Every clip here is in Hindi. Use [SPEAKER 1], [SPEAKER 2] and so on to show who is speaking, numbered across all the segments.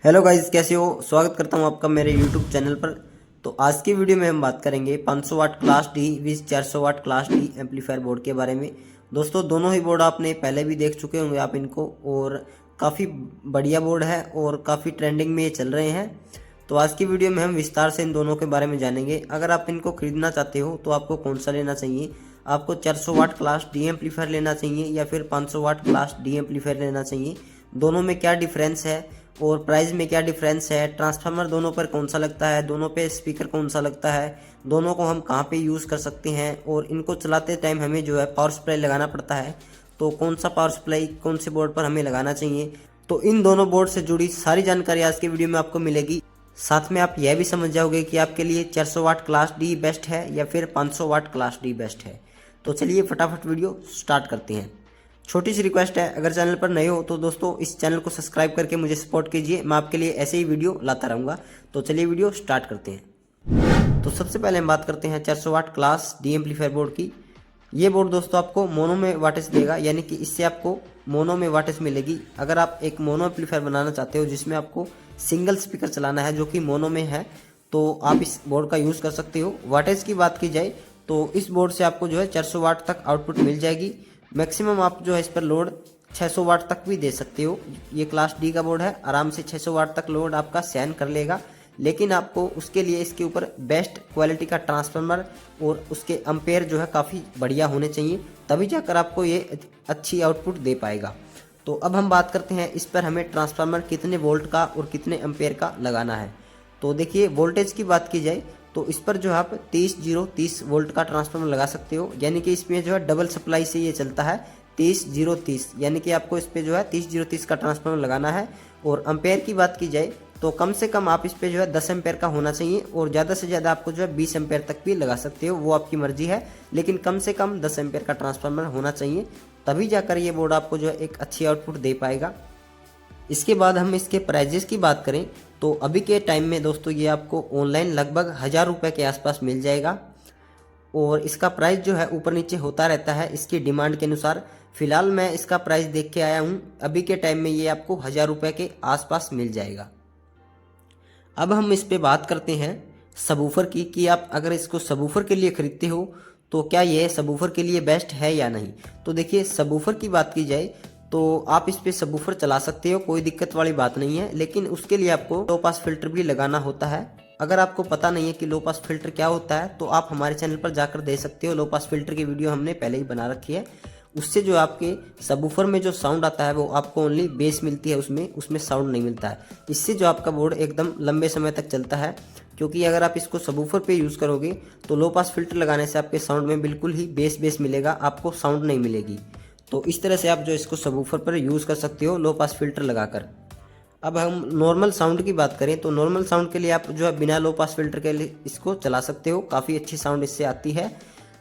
[SPEAKER 1] हेलो गाइस, कैसे हो। स्वागत करता हूं आपका मेरे यूट्यूब चैनल पर। तो आज की वीडियो में हम बात करेंगे 500 watt class D with 400 watt class D amplifier board के बारे में। दोस्तों, दोनों ही बोर्ड आपने पहले भी देख चुके होंगे आप इनको, और काफ़ी बढ़िया बोर्ड है और काफ़ी ट्रेंडिंग में ये चल रहे हैं। तो आज की वीडियो में हम विस्तार से इन दोनों के बारे में जानेंगे। अगर आप इनको खरीदना चाहते हो तो आपको कौन सा लेना चाहिए। आपको 400 वाट क्लास डी एम्पलीफायर लेना चाहिए या फिर 500 वाट क्लास डी एम्पलीफायर लेना चाहिए। दोनों में क्या डिफरेंस है और प्राइस में क्या डिफरेंस है। ट्रांसफार्मर दोनों पर कौन सा लगता है, दोनों पे स्पीकर कौन सा लगता है, दोनों को हम कहाँ पे यूज़ कर सकते हैं, और इनको चलाते टाइम हमें जो है पावर सप्लाई लगाना पड़ता है, तो कौन सा पावर सप्लाई कौन से बोर्ड पर हमें लगाना चाहिए। तो इन दोनों बोर्ड से जुड़ी सारी जानकारी आज के वीडियो में आपको मिलेगी। साथ में आप यह भी समझ जाओगे कि आपके लिए 400 वाट क्लास डी बेस्ट है या फिर 500 वाट क्लास डी बेस्ट है। तो चलिए फटाफट वीडियो स्टार्ट करते हैं। छोटी सी रिक्वेस्ट है, अगर चैनल पर नए हो तो दोस्तों इस चैनल को सब्सक्राइब करके मुझे सपोर्ट कीजिए। मैं आपके लिए ऐसे ही वीडियो लाता रहूँगा। तो चलिए वीडियो स्टार्ट करते हैं। तो सबसे पहले हम बात करते हैं 400 watt class D amplifier board की। ये बोर्ड दोस्तों आपको मोनो में वाटेज देगा, यानी कि इससे आपको मोनो में वाटेज मिलेगी। अगर आप एक मोनो एम्पलीफायर बनाना चाहते हो जिसमें आपको सिंगल स्पीकर चलाना है जो कि मोनो में है, तो आप इस बोर्ड का यूज़ कर सकते हो। वाटेज की बात की जाए तो इस बोर्ड से आपको जो है 400 वाट तक आउटपुट मिल जाएगी। मैक्सिमम आप जो है इस पर लोड 600 वाट तक भी दे सकते हो। ये क्लास डी का बोर्ड है, आराम से 600 वाट तक लोड आपका सहन कर लेगा। लेकिन आपको उसके लिए इसके ऊपर बेस्ट क्वालिटी का ट्रांसफार्मर और उसके एम्पेयर जो है काफ़ी बढ़िया होने चाहिए, तभी जाकर आपको ये अच्छी आउटपुट दे पाएगा। तो अब हम बात करते हैं इस पर हमें ट्रांसफार्मर कितने वोल्ट का और कितने एम्पेयर का लगाना है। तो देखिए, वोल्टेज की बात की जाए तो इस पर जो है आप 30 वोल्ट का ट्रांसफार्मर लगा सकते हो, यानी कि इसमें जो है डबल सप्लाई से ये चलता है 30 यानी कि आपको इस पर जो है 30 का ट्रांसफार्मर लगाना है। और एम्पेयर की बात की जाए तो कम से कम आप इस पे जो है 10 एम्पेयर का होना चाहिए, और ज़्यादा से ज़्यादा आपको जो है 20 एम्पेयर तक भी लगा सकते हो, वो आपकी मर्जी है। लेकिन कम से कम 10 एम्पेयर का ट्रांसफार्मर होना चाहिए, तभी जाकर ये बोर्ड आपको जो है एक अच्छी आउटपुट दे पाएगा। इसके बाद हम इसके प्राइजेस की बात करें तो अभी के टाइम में दोस्तों ये आपको ऑनलाइन लगभग 1000 रुपये के आसपास मिल जाएगा, और इसका प्राइस जो है ऊपर नीचे होता रहता है इसकी डिमांड के अनुसार। फिलहाल मैं इसका प्राइस देख के आया हूँ, अभी के टाइम में ये आपको 1000 रुपये के आसपास मिल जाएगा। अब हम इस पे बात करते हैं सबवूफर की, कि आप अगर इसको सबवूफर के लिए खरीदते हो तो क्या ये सबवूफर के लिए बेस्ट है या नहीं। तो देखिए, सबवूफर की बात की जाए तो आप इस पे सबवूफर चला सकते हो, कोई दिक्कत वाली बात नहीं है। लेकिन उसके लिए आपको लो पास फिल्टर भी लगाना होता है। अगर आपको पता नहीं है कि लो पास फिल्टर क्या होता है तो आप हमारे चैनल पर जाकर देख सकते हो। लो पास फिल्टर की वीडियो हमने पहले ही बना रखी है। उससे जो आपके सबवूफर में जो साउंड आता है वो आपको ओनली बेस मिलती है, उसमें साउंड नहीं मिलता है। इससे जो आपका बोर्ड एकदम लंबे समय तक चलता है, क्योंकि अगर आप इसको सबवूफर पे यूज़ करोगे तो लो पास फिल्टर लगाने से आपके साउंड में बिल्कुल ही बेस मिलेगा, आपको साउंड नहीं मिलेगी। तो इस तरह से आप जो इसको सबवूफर पर यूज़ कर सकते हो लो पास फिल्टर लगाकर। अब हम नॉर्मल साउंड की बात करें तो नॉर्मल साउंड के लिए आप जो है बिना लो पास फिल्टर के लिए इसको चला सकते हो, काफ़ी अच्छी साउंड इससे आती है।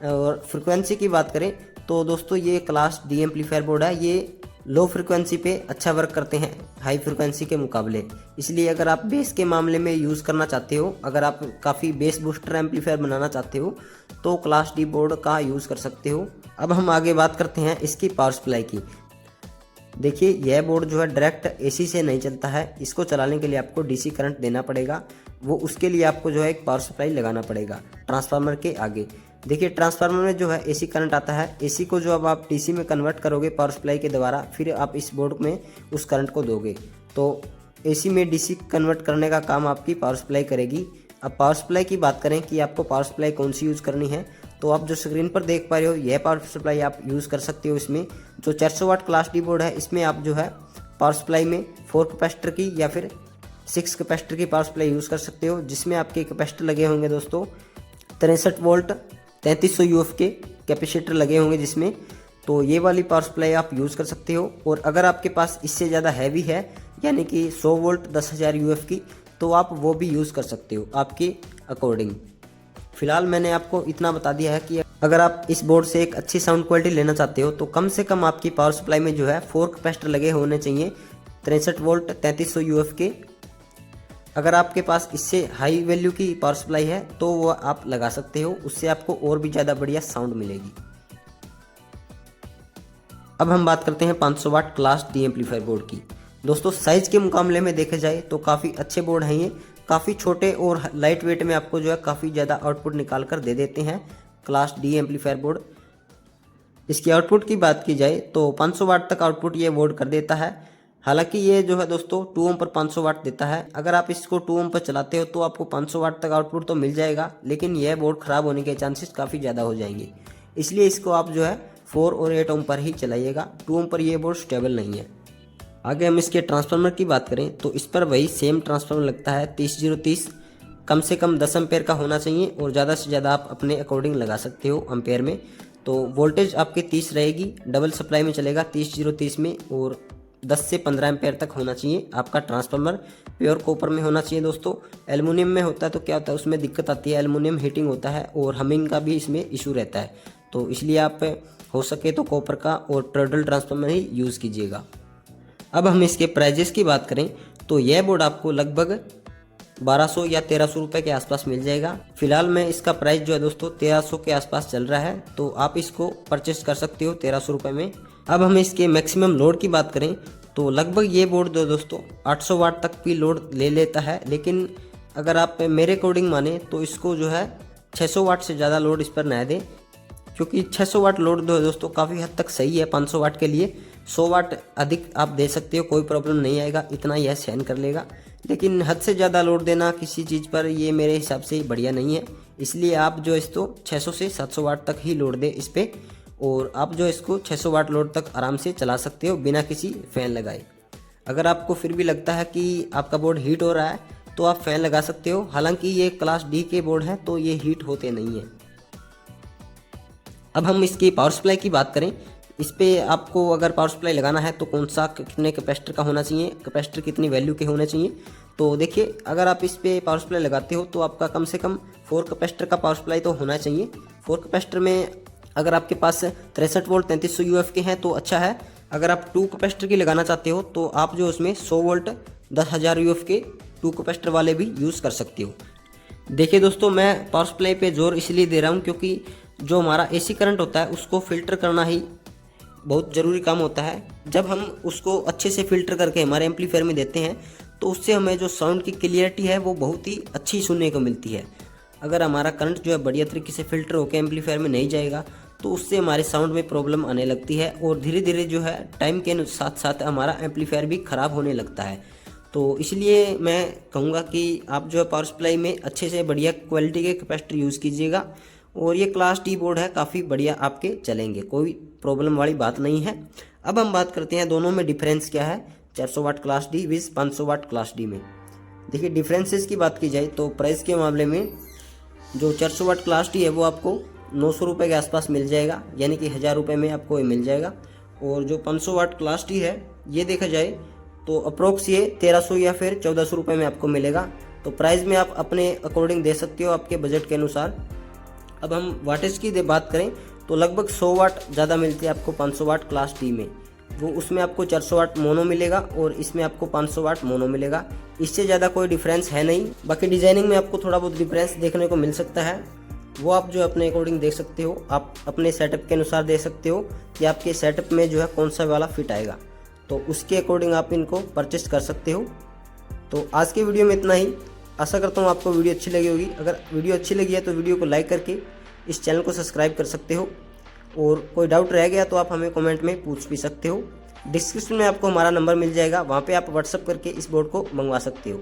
[SPEAKER 1] और फ्रिक्वेंसी की बात करें तो दोस्तों ये क्लास डी एम्पलीफायर बोर्ड है, ये लो फ्रिक्वेंसी पे अच्छा वर्क करते हैं हाई फ्रिक्वेंसी के मुकाबले। इसलिए अगर आप बेस के मामले में यूज़ करना चाहते हो, अगर आप काफ़ी बेस बूस्टर एम्पलीफायर बनाना चाहते हो तो क्लास डी बोर्ड का यूज़ कर सकते हो। अब हम आगे बात करते हैं इसकी पावर सप्लाई की। देखिए, यह बोर्ड जो है डायरेक्ट एसी से नहीं चलता है, इसको चलाने के लिए आपको डीसी करंट देना पड़ेगा। वो उसके लिए आपको जो है एक पावर सप्लाई लगाना पड़ेगा ट्रांसफार्मर के आगे। देखिए, ट्रांसफार्मर में जो है एसी करंट आता है, एसी को जो अब आप डीसी में कन्वर्ट करोगे पावर सप्लाई के द्वारा, फिर आप इस बोर्ड में उस करंट को दोगे, तो एसी में डीसी कन्वर्ट करने का काम आपकी पावर सप्लाई करेगी। अब पावर सप्लाई की बात करें कि आपको पावर सप्लाई कौन सी यूज़ करनी है, तो आप जो स्क्रीन पर देख पा रहे हो यह पावर सप्लाई आप यूज़ कर सकते हो। इसमें जो 400 वाट क्लास डी बोर्ड है इसमें आप जो है पावर सप्लाई में 4 कैपेसिटर की या फिर 6 कैपेसिटर की पावर सप्लाई यूज़ कर सकते हो, जिसमें आपके कैपेसिटर लगे होंगे दोस्तों 63 वोल्ट 3300 यूएफ के कैपेसिटर लगे होंगे जिसमें। तो ये वाली पावर सप्लाई आप यूज़ कर सकते हो। और अगर आपके पास इससे ज़्यादा हैवी है, यानी कि 100 वोल्ट 10,000 यूएफ की, तो आप वो भी यूज़ कर सकते हो आपके अकॉर्डिंग। फिलहाल मैंने आपको इतना बता दिया है कि अगर आप इस बोर्ड से एक अच्छी साउंड क्वालिटी लेना चाहते हो तो कम से कम आपकी पावर सप्लाई में जो है 4 कैपेसिटर लगे होने चाहिए 63 वोल्ट 3300 यूएफ के। अगर आपके पास इससे हाई वैल्यू की पावर सप्लाई है तो वो आप लगा सकते हो, उससे आपको और भी ज़्यादा बढ़िया साउंड मिलेगी। अब हम बात करते हैं 500 watt class D amplifier board की। दोस्तों साइज़ के मुकाबले में देखा जाए तो काफ़ी अच्छे बोर्ड हैं ये, काफ़ी छोटे और लाइट वेट में आपको जो है काफ़ी ज़्यादा आउटपुट निकाल कर दे देते हैं क्लास डी एम्पलीफायर बोर्ड। इसकी आउटपुट की बात की जाए तो 500 वाट तक आउटपुट ये बोर्ड कर देता है। हालांकि ये जो है दोस्तों 2 ओम पर 500 वाट देता है। अगर आप इसको 2 ओम पर चलाते हो तो आपको 500 वाट तक आउटपुट तो मिल जाएगा, लेकिन यह बोर्ड ख़राब होने के चांसेस काफ़ी ज़्यादा हो जाएंगे। इसलिए इसको आप जो है 4 और 8 ओम पर ही चलाइएगा, 2 ओम पर यह बोर्ड स्टेबल नहीं है। आगे हम इसके ट्रांसफार्मर की बात करें तो इस पर वही सेम ट्रांसफार्मर लगता है 30030, कम से कम 10 एम्पेयर का होना चाहिए और ज़्यादा से ज़्यादा आप अपने अकॉर्डिंग लगा सकते हो एम्पेयर में। तो वोल्टेज आपकी 30 रहेगी, डबल सप्लाई में चलेगा 30030 में, और 10 से 15 एम्पेयर तक होना चाहिए आपका ट्रांसफार्मर। प्योर कॉपर में होना चाहिए दोस्तों। एल्युमिनियम में होता है तो क्या होता है, उसमें दिक्कत आती है, एल्युमिनियम हीटिंग होता है और हमिंग का भी इसमें इशू रहता है। तो इसलिए आप हो सके तो कॉपर का और टर्टल ट्रांसफार्मर ही यूज़ कीजिएगा। अब हम इसके प्राइजेस की बात करें तो यह बोर्ड आपको लगभग 1200 या 1300 रुपये के आसपास मिल जाएगा। फिलहाल में इसका प्राइस जो है दोस्तों 1300 के आसपास चल रहा है, तो आप इसको परचेस कर सकते हो 1300 रुपये में। अब हम इसके मैक्सिमम लोड की बात करें तो लगभग ये बोर्ड जो दोस्तों 800 वाट तक भी लोड ले लेता है, लेकिन अगर आप मेरे अकॉर्डिंग माने तो इसको जो है 600 वाट से ज़्यादा लोड इस पर न दें, क्योंकि 600 वाट लोड जो है दोस्तों काफ़ी हद तक सही है 500 वाट के लिए। 100 वाट अधिक आप दे सकते हो, कोई प्रॉब्लम नहीं आएगा, इतना यह सहन कर लेगा। लेकिन हद से ज़्यादा लोड देना किसी चीज़ पर ये मेरे हिसाब से बढ़िया नहीं है। इसलिए आप जो इसको 600 से 700 वाट तक ही लोड दें इस पर, और आप जो इसको 600 वाट लोड तक आराम से चला सकते हो बिना किसी फ़ैन लगाए। अगर आपको फिर भी लगता है कि आपका बोर्ड हीट हो रहा है तो आप फ़ैन लगा सकते हो। हालांकि ये क्लास डी के बोर्ड हैं तो ये हीट होते नहीं हैं। अब हम इसकी पावर सप्लाई की बात करें, इस पे आपको अगर पावर सप्लाई लगाना है तो कौन सा कितने कैपेसिटर का होना चाहिए, कैपेसिटर कितनी वैल्यू के होने चाहिए। तो देखिए, अगर आप इस पे पावर सप्लाई लगाते हो तो आपका कम से कम 4 कैपेसिटर का पावर सप्लाई तो होना चाहिए। 4 कैपेसिटर में अगर आपके पास 63 वोल्ट 3300 यूएफ के हैं तो अच्छा है। अगर आप 2 कैपेसिटर की लगाना चाहते हो तो आप जो उसमें 100 वोल्ट 10,000 यूएफ के 2 कैपेसिटर वाले भी यूज़ कर सकते हो। देखिए दोस्तों, मैं पावर सप्लाई पे जोर इसलिए दे रहा हूँ क्योंकि जो हमारा एसी करंट होता है उसको फ़िल्टर करना ही बहुत ज़रूरी काम होता है। जब हम उसको अच्छे से फ़िल्टर करके हमारे एम्पलीफायर में देते हैं तो उससे हमें जो साउंड की क्लियरिटी है वो बहुत ही अच्छी सुनने को मिलती है। अगर हमारा करंट जो है बढ़िया तरीके से फ़िल्टर होकर एम्पलीफायर में नहीं जाएगा तो उससे हमारे साउंड में प्रॉब्लम आने लगती है, और धीरे धीरे जो है टाइम के साथ साथ हमारा एम्पलीफायर भी ख़राब होने लगता है। तो इसलिए मैं कहूँगा कि आप जो है पावर सप्लाई में अच्छे से बढ़िया क्वालिटी के कैपेसिटर यूज़ कीजिएगा, और ये क्लास डी बोर्ड है, काफ़ी बढ़िया आपके चलेंगे, कोई प्रॉब्लम वाली बात नहीं है। अब हम बात करते हैं दोनों में डिफरेंस क्या है 400 watt class D Vij 500 watt class D में। देखिए, डिफरेंसेस की बात की जाए तो प्राइस के मामले में जो 400 वाट क्लास डी है वो आपको 900 रुपये के आसपास मिल जाएगा, यानी कि 1000 रुपये में आपको ये मिल जाएगा। और जो 500 वाट क्लास डी है ये देखा जाए तो अप्रोक्स ये 1300 या फिर 1400 रुपये में आपको मिलेगा। तो प्राइस में आप अपने अकॉर्डिंग दे सकते हो, आपके बजट के अनुसार। अब हम वाटेज की बात करें तो लगभग 100 वाट ज़्यादा मिलती है आपको 500 वाट क्लास डी में। वो उसमें आपको 400 वाट मोनो मिलेगा और इसमें आपको 500 वाट मोनो मिलेगा। इससे ज़्यादा कोई डिफरेंस है नहीं। बाकी डिज़ाइनिंग में आपको थोड़ा बहुत डिफरेंस देखने को मिल सकता है, वो आप जो अपने अकॉर्डिंग देख सकते हो। आप अपने सेटअप के अनुसार देख सकते हो कि आपके सेटअप में जो है कौन सा वाला फिट आएगा, तो उसके अकॉर्डिंग आप इनको परचेस कर सकते हो। तो आज के वीडियो में इतना ही। आशा करता हूँ आपको वीडियो अच्छी लगी होगी। अगर वीडियो अच्छी लगी है तो वीडियो को लाइक करके इस चैनल को सब्सक्राइब कर सकते हो, और कोई डाउट रह गया तो आप हमें कमेंट में पूछ भी सकते हो। डिस्क्रिप्शन में आपको हमारा नंबर मिल जाएगा, वहाँ पे आप व्हाट्सअप करके इस बोर्ड को मंगवा सकते हो।